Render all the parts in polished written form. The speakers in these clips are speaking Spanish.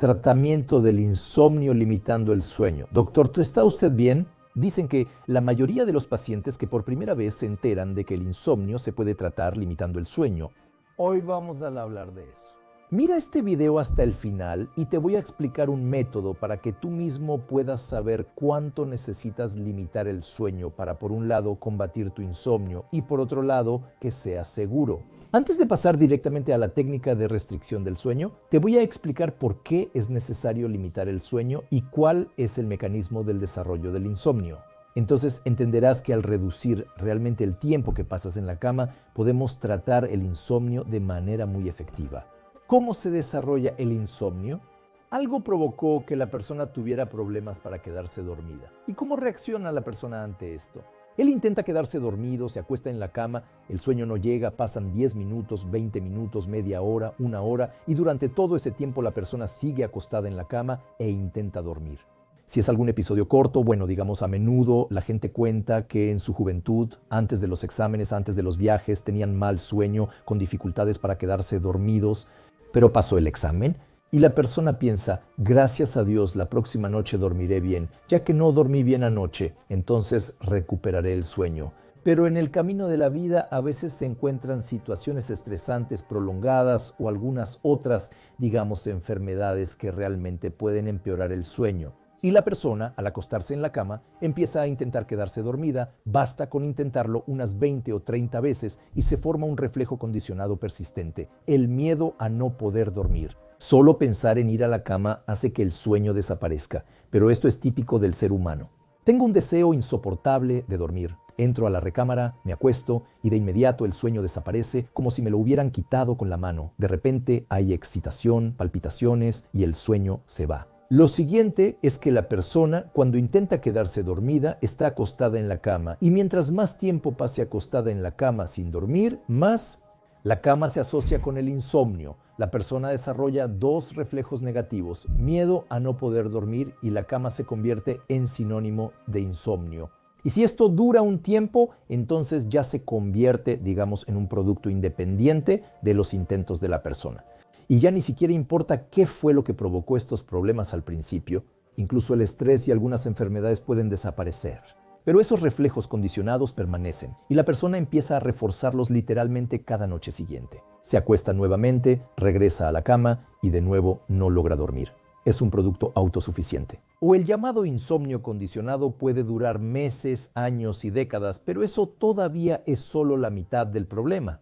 Tratamiento del insomnio limitando el sueño. Doctor, ¿está usted bien? Dicen que la mayoría de los pacientes que por primera vez se enteran de que el insomnio se puede tratar limitando el sueño. Hoy vamos a hablar de eso. Mira este video hasta el final y te voy a explicar un método para que tú mismo puedas saber cuánto necesitas limitar el sueño para, por un lado, combatir tu insomnio y, por otro lado, que sea seguro. Antes de pasar directamente a la técnica de restricción del sueño, te voy a explicar por qué es necesario limitar el sueño y cuál es el mecanismo del desarrollo del insomnio. Entonces entenderás que al reducir realmente el tiempo que pasas en la cama, podemos tratar el insomnio de manera muy efectiva. ¿Cómo se desarrolla el insomnio? Algo provocó que la persona tuviera problemas para quedarse dormida. ¿Y cómo reacciona la persona ante esto? Él intenta quedarse dormido, se acuesta en la cama, el sueño no llega, pasan 10 minutos, 20 minutos, media hora, una hora, y durante todo ese tiempo la persona sigue acostada en la cama e intenta dormir. Si es algún episodio corto, digamos a menudo la gente cuenta que en su juventud, antes de los exámenes, antes de los viajes, tenían mal sueño, con dificultades para quedarse dormidos, pero pasó el examen y la persona piensa, gracias a Dios la próxima noche dormiré bien, ya que no dormí bien anoche, entonces recuperaré el sueño. Pero en el camino de la vida a veces se encuentran situaciones estresantes prolongadas o algunas otras, digamos, enfermedades que realmente pueden empeorar el sueño. Y la persona, al acostarse en la cama, empieza a intentar quedarse dormida, basta con intentarlo unas 20 o 30 veces y se forma un reflejo condicionado persistente, el miedo a no poder dormir. Solo pensar en ir a la cama hace que el sueño desaparezca, pero esto es típico del ser humano. Tengo un deseo insoportable de dormir. Entro a la recámara, me acuesto y de inmediato el sueño desaparece como si me lo hubieran quitado con la mano. De repente hay excitación, palpitaciones y el sueño se va. Lo siguiente es que la persona, cuando intenta quedarse dormida, está acostada en la cama y mientras más tiempo pase acostada en la cama sin dormir, más la cama se asocia con el insomnio. La persona desarrolla dos reflejos negativos, miedo a no poder dormir y la cama se convierte en sinónimo de insomnio. Y si esto dura un tiempo, entonces ya se convierte, digamos, en un producto independiente de los intentos de la persona. Y ya ni siquiera importa qué fue lo que provocó estos problemas al principio, incluso el estrés y algunas enfermedades pueden desaparecer. Pero esos reflejos condicionados permanecen y la persona empieza a reforzarlos literalmente cada noche siguiente. Se acuesta nuevamente, regresa a la cama y de nuevo no logra dormir. Es un producto autosuficiente. O el llamado insomnio condicionado puede durar meses, años y décadas, pero eso todavía es solo la mitad del problema.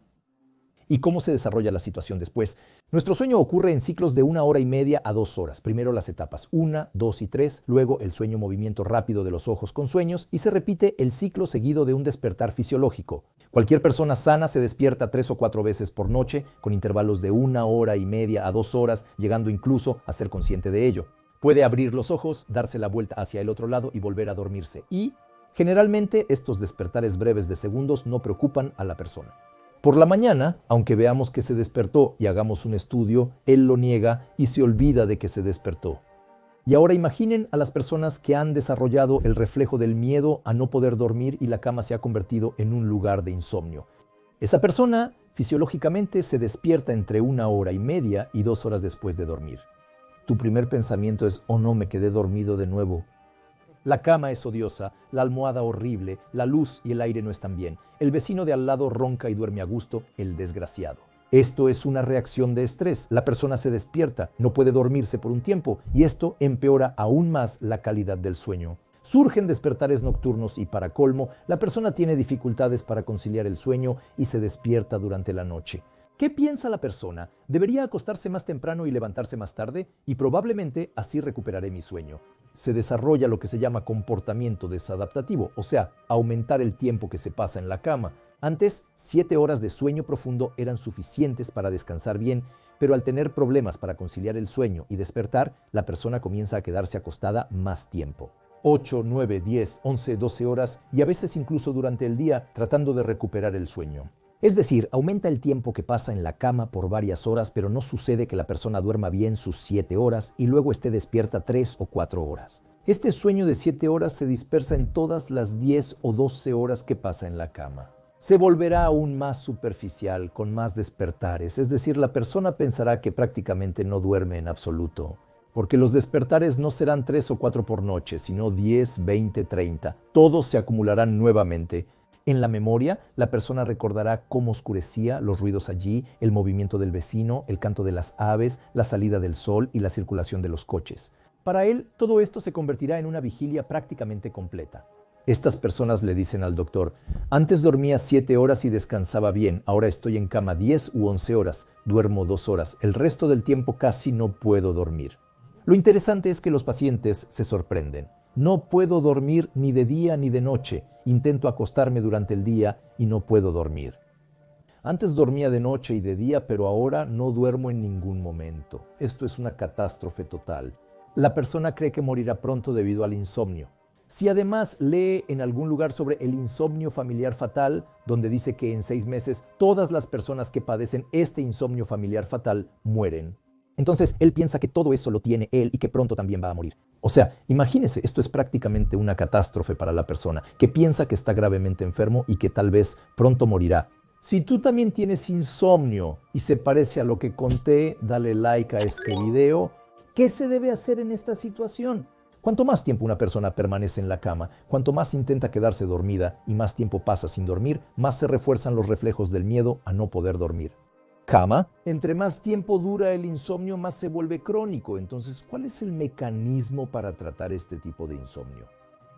¿Y cómo se desarrolla la situación después? Nuestro sueño ocurre en ciclos de 1 hora y media a 2 horas. Primero las etapas 1, 2 y 3, luego el sueño movimiento rápido de los ojos con sueños y se repite el ciclo seguido de un despertar fisiológico. Cualquier persona sana se despierta 3 o 4 veces por noche, con intervalos de 1 hora y media a 2 horas, llegando incluso a ser consciente de ello. Puede abrir los ojos, darse la vuelta hacia el otro lado y volver a dormirse. Y, generalmente, estos despertares breves de segundos no preocupan a la persona. Por la mañana, aunque veamos que se despertó y hagamos un estudio, él lo niega y se olvida de que se despertó. Y ahora imaginen a las personas que han desarrollado el reflejo del miedo a no poder dormir y la cama se ha convertido en un lugar de insomnio. Esa persona fisiológicamente se despierta entre 1 hora y media y 2 horas después de dormir. Tu primer pensamiento es, oh no, me quedé dormido de nuevo. La cama es odiosa, la almohada horrible, la luz y el aire no están bien. El vecino de al lado ronca y duerme a gusto, el desgraciado. Esto es una reacción de estrés. La persona se despierta, no puede dormirse por un tiempo y esto empeora aún más la calidad del sueño. Surgen despertares nocturnos y para colmo, la persona tiene dificultades para conciliar el sueño y se despierta durante la noche. ¿Qué piensa la persona? ¿Debería acostarse más temprano y levantarse más tarde? Y probablemente así recuperaré mi sueño. Se desarrolla lo que se llama comportamiento desadaptativo, o sea, aumentar el tiempo que se pasa en la cama. Antes, 7 horas de sueño profundo eran suficientes para descansar bien, pero al tener problemas para conciliar el sueño y despertar, la persona comienza a quedarse acostada más tiempo. 8, 9, 10, 11, 12 horas y a veces incluso durante el día tratando de recuperar el sueño. Es decir, aumenta el tiempo que pasa en la cama por varias horas, pero no sucede que la persona duerma bien sus 7 horas y luego esté despierta 3 o 4 horas. Este sueño de 7 horas se dispersa en todas las 10 o 12 horas que pasa en la cama. Se volverá aún más superficial, con más despertares, es decir, la persona pensará que prácticamente no duerme en absoluto. porque los despertares no serán 3 o 4 por noche, sino 10, 20, 30. Todos se acumularán nuevamente. En la memoria, la persona recordará cómo oscurecía, los ruidos allí, el movimiento del vecino, el canto de las aves, la salida del sol y la circulación de los coches. Para él, todo esto se convertirá en una vigilia prácticamente completa. Estas personas le dicen al doctor: antes dormía 7 horas y descansaba bien, ahora estoy en cama 10 u 11 horas, duermo 2 horas, el resto del tiempo casi no puedo dormir. Lo interesante es que los pacientes se sorprenden. No puedo dormir ni de día ni de noche, intento acostarme durante el día y no puedo dormir. Antes dormía de noche y de día, pero ahora no duermo en ningún momento. Esto es una catástrofe total. La persona cree que morirá pronto debido al insomnio. Si además lee en algún lugar sobre el insomnio familiar fatal, donde dice que en 6 meses todas las personas que padecen este insomnio familiar fatal mueren, entonces él piensa que todo eso lo tiene él y que pronto también va a morir. O sea, imagínese, esto es prácticamente una catástrofe para la persona, que piensa que está gravemente enfermo y que tal vez pronto morirá. Si tú también tienes insomnio y se parece a lo que conté, dale like a este video. ¿Qué se debe hacer en esta situación? Cuanto más tiempo una persona permanece en la cama, cuanto más intenta quedarse dormida y más tiempo pasa sin dormir, más se refuerzan los reflejos del miedo a no poder dormir. Cama. Entre más tiempo dura el insomnio, más se vuelve crónico. Entonces, ¿cuál es el mecanismo para tratar este tipo de insomnio?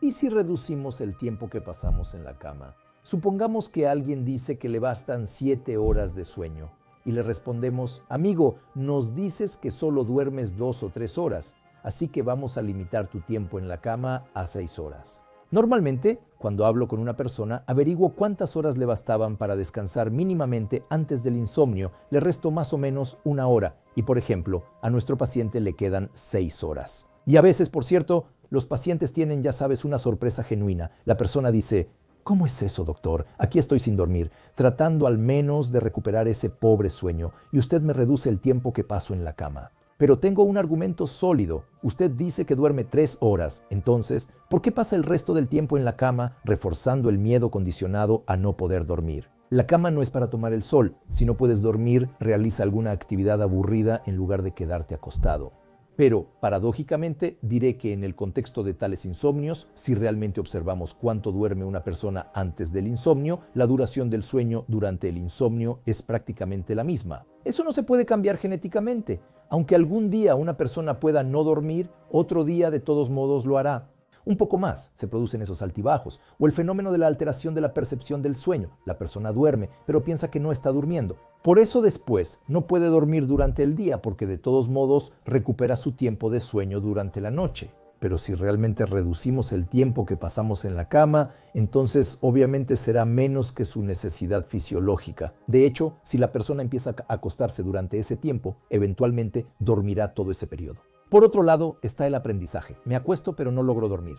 ¿Y si reducimos el tiempo que pasamos en la cama? Supongamos que alguien dice que le bastan 7 horas de sueño y le respondemos: amigo, nos dices que solo duermes 2 o 3 horas, así que vamos a limitar tu tiempo en la cama a 6 horas. Normalmente, cuando hablo con una persona, averiguo cuántas horas le bastaban para descansar mínimamente antes del insomnio, le resto más o menos 1 hora y, por ejemplo, a nuestro paciente le quedan 6 horas. Y a veces, por cierto, los pacientes tienen, ya sabes, una sorpresa genuina. La persona dice: ¿cómo es eso, doctor? Aquí estoy sin dormir, tratando al menos de recuperar ese pobre sueño, y usted me reduce el tiempo que paso en la cama. Pero tengo un argumento sólido. Usted dice que duerme 3 horas. Entonces, ¿por qué pasa el resto del tiempo en la cama reforzando el miedo condicionado a no poder dormir? La cama no es para tomar el sol. Si no puedes dormir, realiza alguna actividad aburrida en lugar de quedarte acostado. Pero, paradójicamente, diré que en el contexto de tales insomnios, si realmente observamos cuánto duerme una persona antes del insomnio, la duración del sueño durante el insomnio es prácticamente la misma. Eso no se puede cambiar genéticamente. Aunque algún día una persona pueda no dormir, otro día de todos modos lo hará. Un poco más se producen esos altibajos, o el fenómeno de la alteración de la percepción del sueño. La persona duerme, pero piensa que no está durmiendo. Por eso después no puede dormir durante el día, porque de todos modos recupera su tiempo de sueño durante la noche. Pero si realmente reducimos el tiempo que pasamos en la cama, entonces obviamente será menos que su necesidad fisiológica. De hecho, si la persona empieza a acostarse durante ese tiempo, eventualmente dormirá todo ese periodo. Por otro lado está el aprendizaje. Me acuesto pero no logro dormir.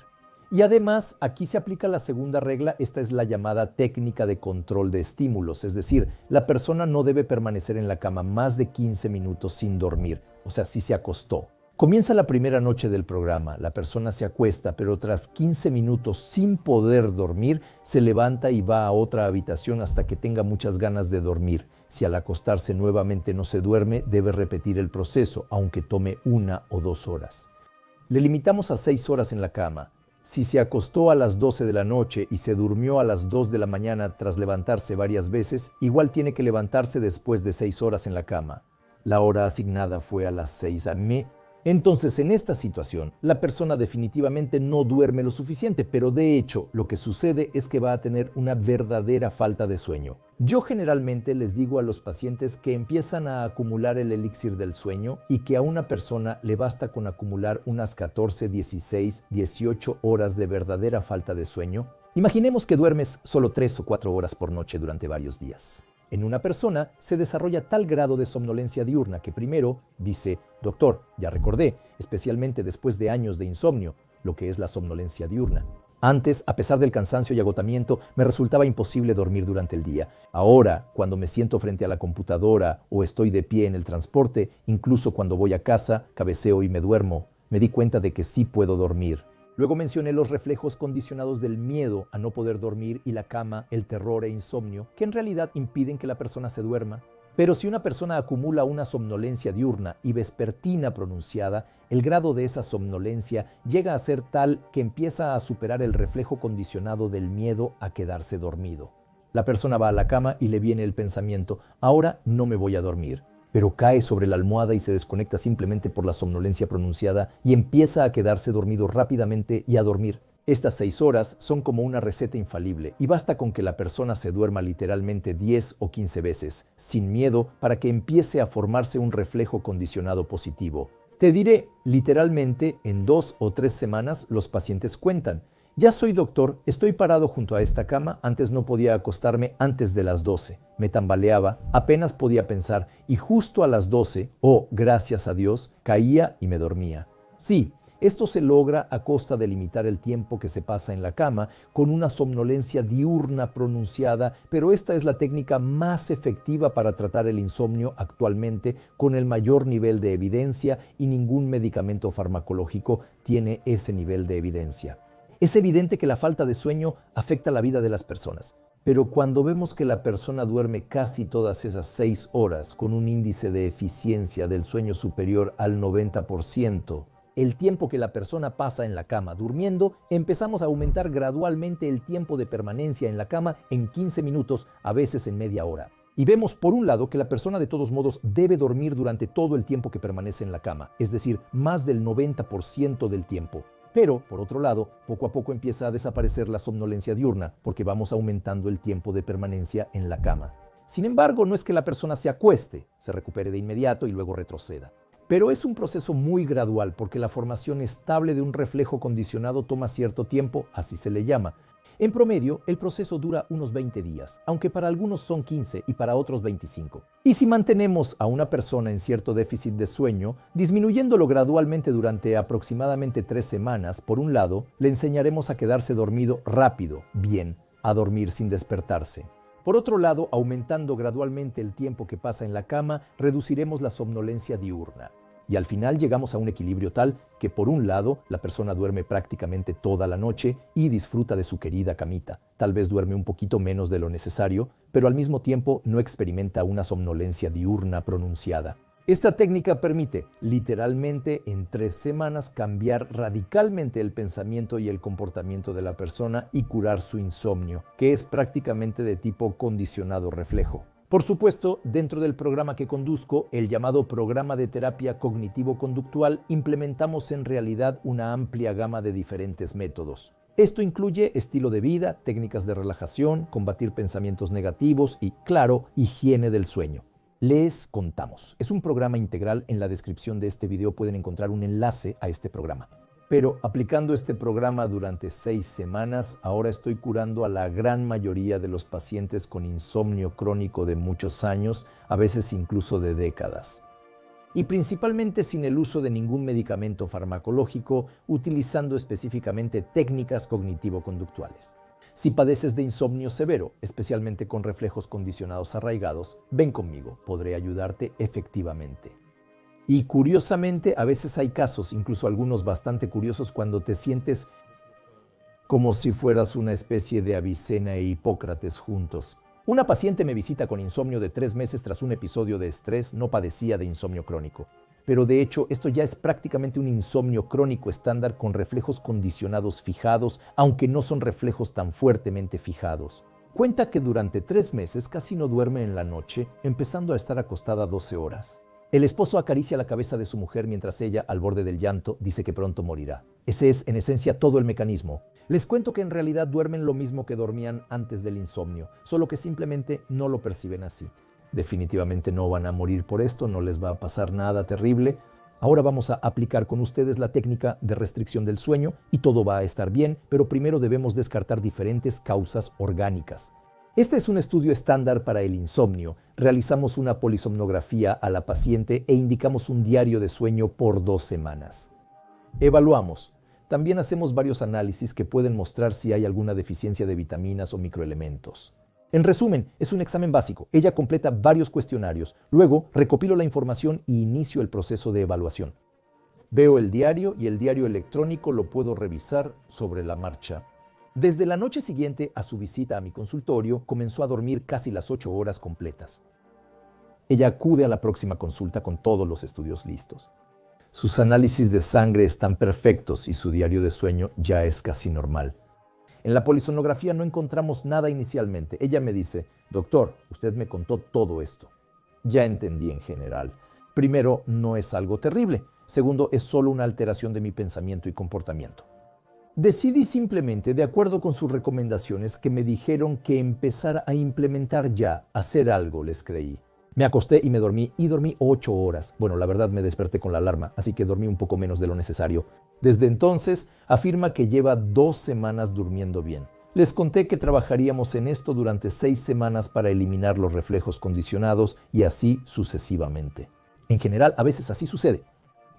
Y además, aquí se aplica la segunda regla. Esta es la llamada técnica de control de estímulos. Es decir, la persona no debe permanecer en la cama más de 15 minutos sin dormir. O sea, si se acostó. Comienza la primera noche del programa, la persona se acuesta, pero tras 15 minutos sin poder dormir, se levanta y va a otra habitación hasta que tenga muchas ganas de dormir. Si al acostarse nuevamente no se duerme, debe repetir el proceso, aunque tome 1 o 2 horas. Le limitamos a 6 horas en la cama. Si se acostó a las 12 de la noche y se durmió a las 2 de la mañana tras levantarse varias veces, igual tiene que levantarse después de 6 horas en la cama. La hora asignada fue a las 6 a.m. Entonces, en esta situación, la persona definitivamente no duerme lo suficiente, pero de hecho, lo que sucede es que va a tener una verdadera falta de sueño. Yo generalmente les digo a los pacientes que empiezan a acumular el elixir del sueño y que a una persona le basta con acumular unas 14, 16, 18 horas de verdadera falta de sueño. Imaginemos que duermes solo 3 o 4 horas por noche durante varios días. En una persona se desarrolla tal grado de somnolencia diurna que primero dice: doctor, ya recordé, especialmente después de años de insomnio, lo que es la somnolencia diurna. Antes, a pesar del cansancio y agotamiento, me resultaba imposible dormir durante el día. Ahora, cuando me siento frente a la computadora o estoy de pie en el transporte, incluso cuando voy a casa, cabeceo y me duermo, me di cuenta de que sí puedo dormir. Luego mencioné los reflejos condicionados del miedo a no poder dormir y la cama, el terror e insomnio, que en realidad impiden que la persona se duerma. Pero si una persona acumula una somnolencia diurna y vespertina pronunciada, el grado de esa somnolencia llega a ser tal que empieza a superar el reflejo condicionado del miedo a quedarse dormido. La persona va a la cama y le viene el pensamiento, ahora no me voy a dormir, pero cae sobre la almohada y se desconecta simplemente por la somnolencia pronunciada y empieza a quedarse dormido rápidamente y a dormir. Estas 6 horas son como una receta infalible y basta con que la persona se duerma literalmente 10 o 15 veces, sin miedo, para que empiece a formarse un reflejo condicionado positivo. Te diré, literalmente, en 2 o 3 semanas los pacientes cuentan. Ya soy doctor, estoy parado junto a esta cama, antes no podía acostarme antes de las 12. Me tambaleaba, apenas podía pensar y justo a las 12, gracias a Dios, caía y me dormía. Sí, esto se logra a costa de limitar el tiempo que se pasa en la cama con una somnolencia diurna pronunciada, pero esta es la técnica más efectiva para tratar el insomnio actualmente con el mayor nivel de evidencia y ningún medicamento farmacológico tiene ese nivel de evidencia. Es evidente que la falta de sueño afecta la vida de las personas, pero cuando vemos que la persona duerme casi todas esas 6 horas con un índice de eficiencia del sueño superior al 90%, el tiempo que la persona pasa en la cama durmiendo, empezamos a aumentar gradualmente el tiempo de permanencia en la cama en 15 minutos, a veces en media hora. Y vemos, por un lado, que la persona de todos modos debe dormir durante todo el tiempo que permanece en la cama, es decir, más del 90% del tiempo. Pero, por otro lado, poco a poco empieza a desaparecer la somnolencia diurna, porque vamos aumentando el tiempo de permanencia en la cama. Sin embargo, no es que la persona se acueste, se recupere de inmediato y luego retroceda. Pero es un proceso muy gradual porque la formación estable de un reflejo condicionado toma cierto tiempo, así se le llama. En promedio, el proceso dura unos 20 días, aunque para algunos son 15 y para otros 25. Y si mantenemos a una persona en cierto déficit de sueño, disminuyéndolo gradualmente durante aproximadamente 3 semanas, por un lado, le enseñaremos a quedarse dormido rápido, bien, a dormir sin despertarse. Por otro lado, aumentando gradualmente el tiempo que pasa en la cama, reduciremos la somnolencia diurna. Y al final llegamos a un equilibrio tal que, por un lado, la persona duerme prácticamente toda la noche y disfruta de su querida camita. Tal vez duerme un poquito menos de lo necesario, pero al mismo tiempo no experimenta una somnolencia diurna pronunciada. Esta técnica permite, literalmente, en 3 semanas cambiar radicalmente el pensamiento y el comportamiento de la persona y curar su insomnio, que es prácticamente de tipo condicionado reflejo. Por supuesto, dentro del programa que conduzco, el llamado Programa de Terapia Cognitivo-Conductual, implementamos en realidad una amplia gama de diferentes métodos. Esto incluye estilo de vida, técnicas de relajación, combatir pensamientos negativos y, claro, higiene del sueño. Les contamos. Es un programa integral. En la descripción de este video pueden encontrar un enlace a este programa. Pero aplicando este programa durante 6 semanas, ahora estoy curando a la gran mayoría de los pacientes con insomnio crónico de muchos años, a veces incluso de décadas. Y principalmente sin el uso de ningún medicamento farmacológico, utilizando específicamente técnicas cognitivo-conductuales. Si padeces de insomnio severo, especialmente con reflejos condicionados arraigados, ven conmigo, podré ayudarte efectivamente. Y curiosamente, a veces hay casos, incluso algunos bastante curiosos, cuando te sientes como si fueras una especie de Avicena e Hipócrates juntos. Una paciente me visita con insomnio de 3 meses tras un episodio de estrés. No padecía de insomnio crónico. Pero de hecho, esto ya es prácticamente un insomnio crónico estándar con reflejos condicionados fijados, aunque no son reflejos tan fuertemente fijados. Cuenta que durante 3 meses casi no duerme en la noche, empezando a estar acostada 12 horas. El esposo acaricia la cabeza de su mujer mientras ella, al borde del llanto, dice que pronto morirá. Ese es, en esencia, todo el mecanismo. Les cuento que en realidad duermen lo mismo que dormían antes del insomnio, solo que simplemente no lo perciben así. Definitivamente no van a morir por esto, no les va a pasar nada terrible. Ahora vamos a aplicar con ustedes la técnica de restricción del sueño y todo va a estar bien, pero primero debemos descartar diferentes causas orgánicas. Este es un estudio estándar para el insomnio. Realizamos una polisomnografía a la paciente e indicamos un diario de sueño por 2 semanas. Evaluamos. También hacemos varios análisis que pueden mostrar si hay alguna deficiencia de vitaminas o microelementos. En resumen, es un examen básico. Ella completa varios cuestionarios. Luego, recopilo la información y inicio el proceso de evaluación. Veo el diario y el diario electrónico lo puedo revisar sobre la marcha. Desde la noche siguiente a su visita a mi consultorio, comenzó a dormir casi las 8 horas completas. Ella acude a la próxima consulta con todos los estudios listos. Sus análisis de sangre están perfectos y su diario de sueño ya es casi normal. En la polisonografía no encontramos nada inicialmente. Ella me dice: doctor, usted me contó todo esto. Ya entendí en general. Primero, no es algo terrible. Segundo, es solo una alteración de mi pensamiento y comportamiento. Decidí simplemente, de acuerdo con sus recomendaciones, que me dijeron que empezara a implementar ya, hacer algo, les creí. Me acosté y me dormí, y dormí 8 horas. Bueno, la verdad me desperté con la alarma, así que dormí un poco menos de lo necesario. Desde entonces, afirma que lleva 2 semanas durmiendo bien. Les conté que trabajaríamos en esto durante 6 semanas para eliminar los reflejos condicionados y así sucesivamente. En general, a veces así sucede.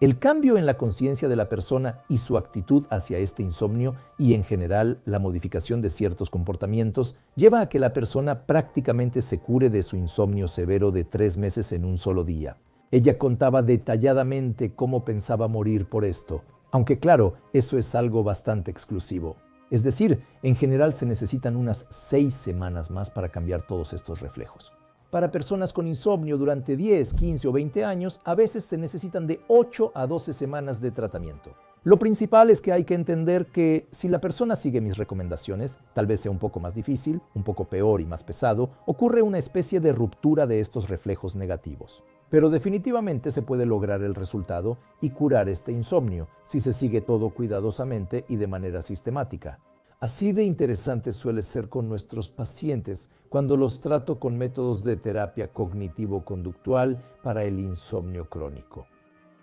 El cambio en la conciencia de la persona y su actitud hacia este insomnio y en general la modificación de ciertos comportamientos lleva a que la persona prácticamente se cure de su insomnio severo de 3 meses en un solo día. Ella contaba detalladamente cómo pensaba morir por esto, aunque claro, eso es algo bastante exclusivo. Es decir, en general se necesitan unas 6 semanas más para cambiar todos estos reflejos. Para personas con insomnio durante 10, 15 o 20 años, a veces se necesitan de 8 a 12 semanas de tratamiento. Lo principal es que hay que entender que si la persona sigue mis recomendaciones, tal vez sea un poco más difícil, un poco peor y más pesado, ocurre una especie de ruptura de estos reflejos negativos. Pero definitivamente se puede lograr el resultado y curar este insomnio si se sigue todo cuidadosamente y de manera sistemática. Así de interesante suele ser con nuestros pacientes cuando los trato con métodos de terapia cognitivo-conductual para el insomnio crónico.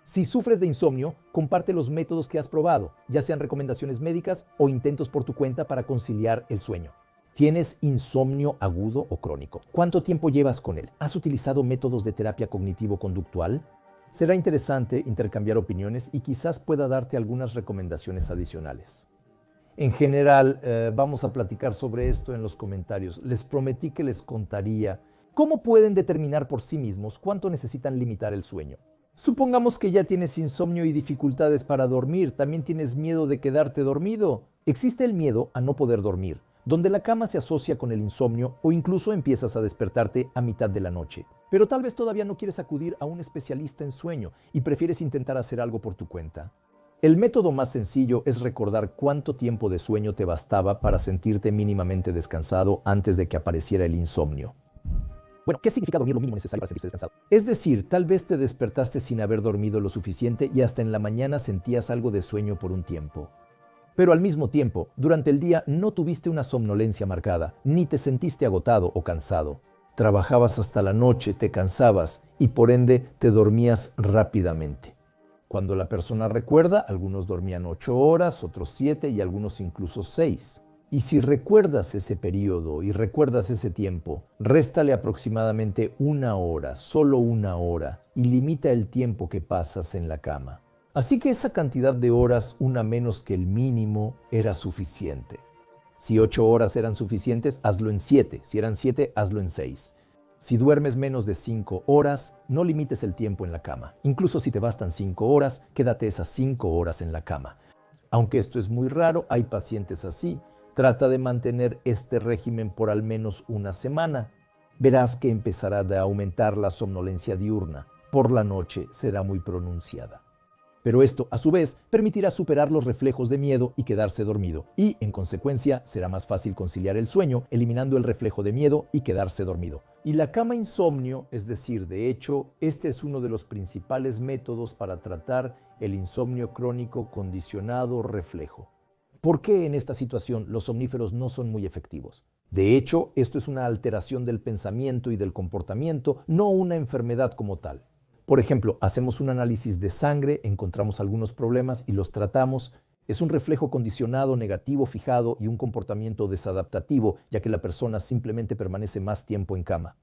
Si sufres de insomnio, comparte los métodos que has probado, ya sean recomendaciones médicas o intentos por tu cuenta para conciliar el sueño. ¿Tienes insomnio agudo o crónico? ¿Cuánto tiempo llevas con él? ¿Has utilizado métodos de terapia cognitivo-conductual? Será interesante intercambiar opiniones y quizás pueda darte algunas recomendaciones adicionales. En general, vamos a platicar sobre esto en los comentarios. Les prometí que les contaría cómo pueden determinar por sí mismos cuánto necesitan limitar el sueño. Supongamos que ya tienes insomnio y dificultades para dormir. También tienes miedo de quedarte dormido. Existe el miedo a no poder dormir, donde la cama se asocia con el insomnio o incluso empiezas a despertarte a mitad de la noche. Pero tal vez todavía no quieres acudir a un especialista en sueño y prefieres intentar hacer algo por tu cuenta. El método más sencillo es recordar cuánto tiempo de sueño te bastaba para sentirte mínimamente descansado antes de que apareciera el insomnio. Bueno, ¿qué significa dormir lo mínimo necesario para sentirse descansado? Es decir, tal vez te despertaste sin haber dormido lo suficiente y hasta en la mañana sentías algo de sueño por un tiempo. Pero al mismo tiempo, durante el día no tuviste una somnolencia marcada, ni te sentiste agotado o cansado. Trabajabas hasta la noche, te cansabas y por ende te dormías rápidamente. Cuando la persona recuerda, algunos dormían 8 horas, otros 7 y algunos incluso 6. Y si recuerdas ese periodo y recuerdas ese tiempo, réstale aproximadamente 1 hora, solo 1 hora, y limita el tiempo que pasas en la cama. Así que esa cantidad de horas, una menos que el mínimo, era suficiente. Si 8 horas eran suficientes, hazlo en 7. Si eran 7, hazlo en 6. Si duermes menos de 5 horas, no limites el tiempo en la cama. Incluso si te bastan 5 horas, quédate esas 5 horas en la cama. Aunque esto es muy raro, hay pacientes así. Trata de mantener este régimen por al menos 1 semana. Verás que empezará a aumentar la somnolencia diurna. Por la noche será muy pronunciada. Pero esto, a su vez, permitirá superar los reflejos de miedo y quedarse dormido. Y, en consecuencia, será más fácil conciliar el sueño, eliminando el reflejo de miedo y quedarse dormido. Y la cama insomnio, es decir, de hecho, este es uno de los principales métodos para tratar el insomnio crónico condicionado reflejo. ¿Por qué en esta situación los somníferos no son muy efectivos? De hecho, esto es una alteración del pensamiento y del comportamiento, no una enfermedad como tal. Por ejemplo, hacemos un análisis de sangre, encontramos algunos problemas y los tratamos. Es un reflejo condicionado, negativo, fijado y un comportamiento desadaptativo, ya que la persona simplemente permanece más tiempo en cama.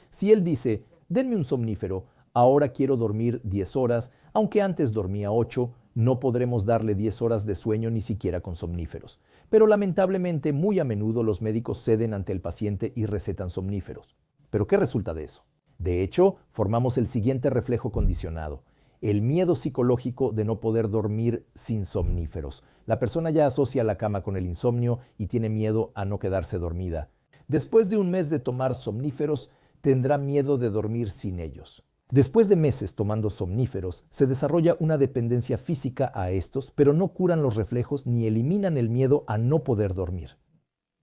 Si él dice, denme un somnífero, ahora quiero dormir 10 horas, aunque antes dormía 8, no podremos darle 10 horas de sueño ni siquiera con somníferos. Pero lamentablemente, muy a menudo los médicos ceden ante el paciente y recetan somníferos. ¿Pero qué resulta de eso? De hecho, formamos el siguiente reflejo condicionado, el miedo psicológico de no poder dormir sin somníferos. La persona ya asocia la cama con el insomnio y tiene miedo a no quedarse dormida. Después de 1 mes de tomar somníferos, tendrá miedo de dormir sin ellos. Después de meses tomando somníferos, se desarrolla una dependencia física a estos, pero no curan los reflejos ni eliminan el miedo a no poder dormir.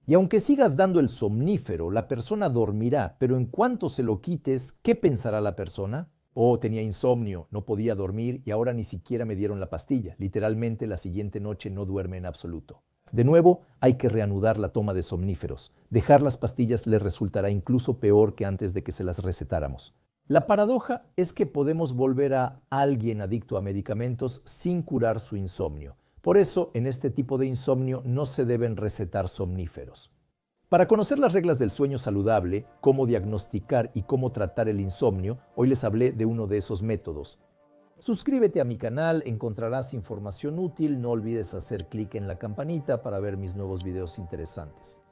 Y aunque sigas dando el somnífero, la persona dormirá, pero en cuanto se lo quites, ¿qué pensará la persona? Oh, tenía insomnio, no podía dormir y ahora ni siquiera me dieron la pastilla. Literalmente la siguiente noche no duerme en absoluto. De nuevo, hay que reanudar la toma de somníferos. Dejar las pastillas le resultará incluso peor que antes de que se las recetáramos. La paradoja es que podemos volver a alguien adicto a medicamentos sin curar su insomnio. Por eso, en este tipo de insomnio no se deben recetar somníferos. Para conocer las reglas del sueño saludable, cómo diagnosticar y cómo tratar el insomnio, hoy les hablé de uno de esos métodos. Suscríbete a mi canal, encontrarás información útil, no olvides hacer clic en la campanita para ver mis nuevos videos interesantes.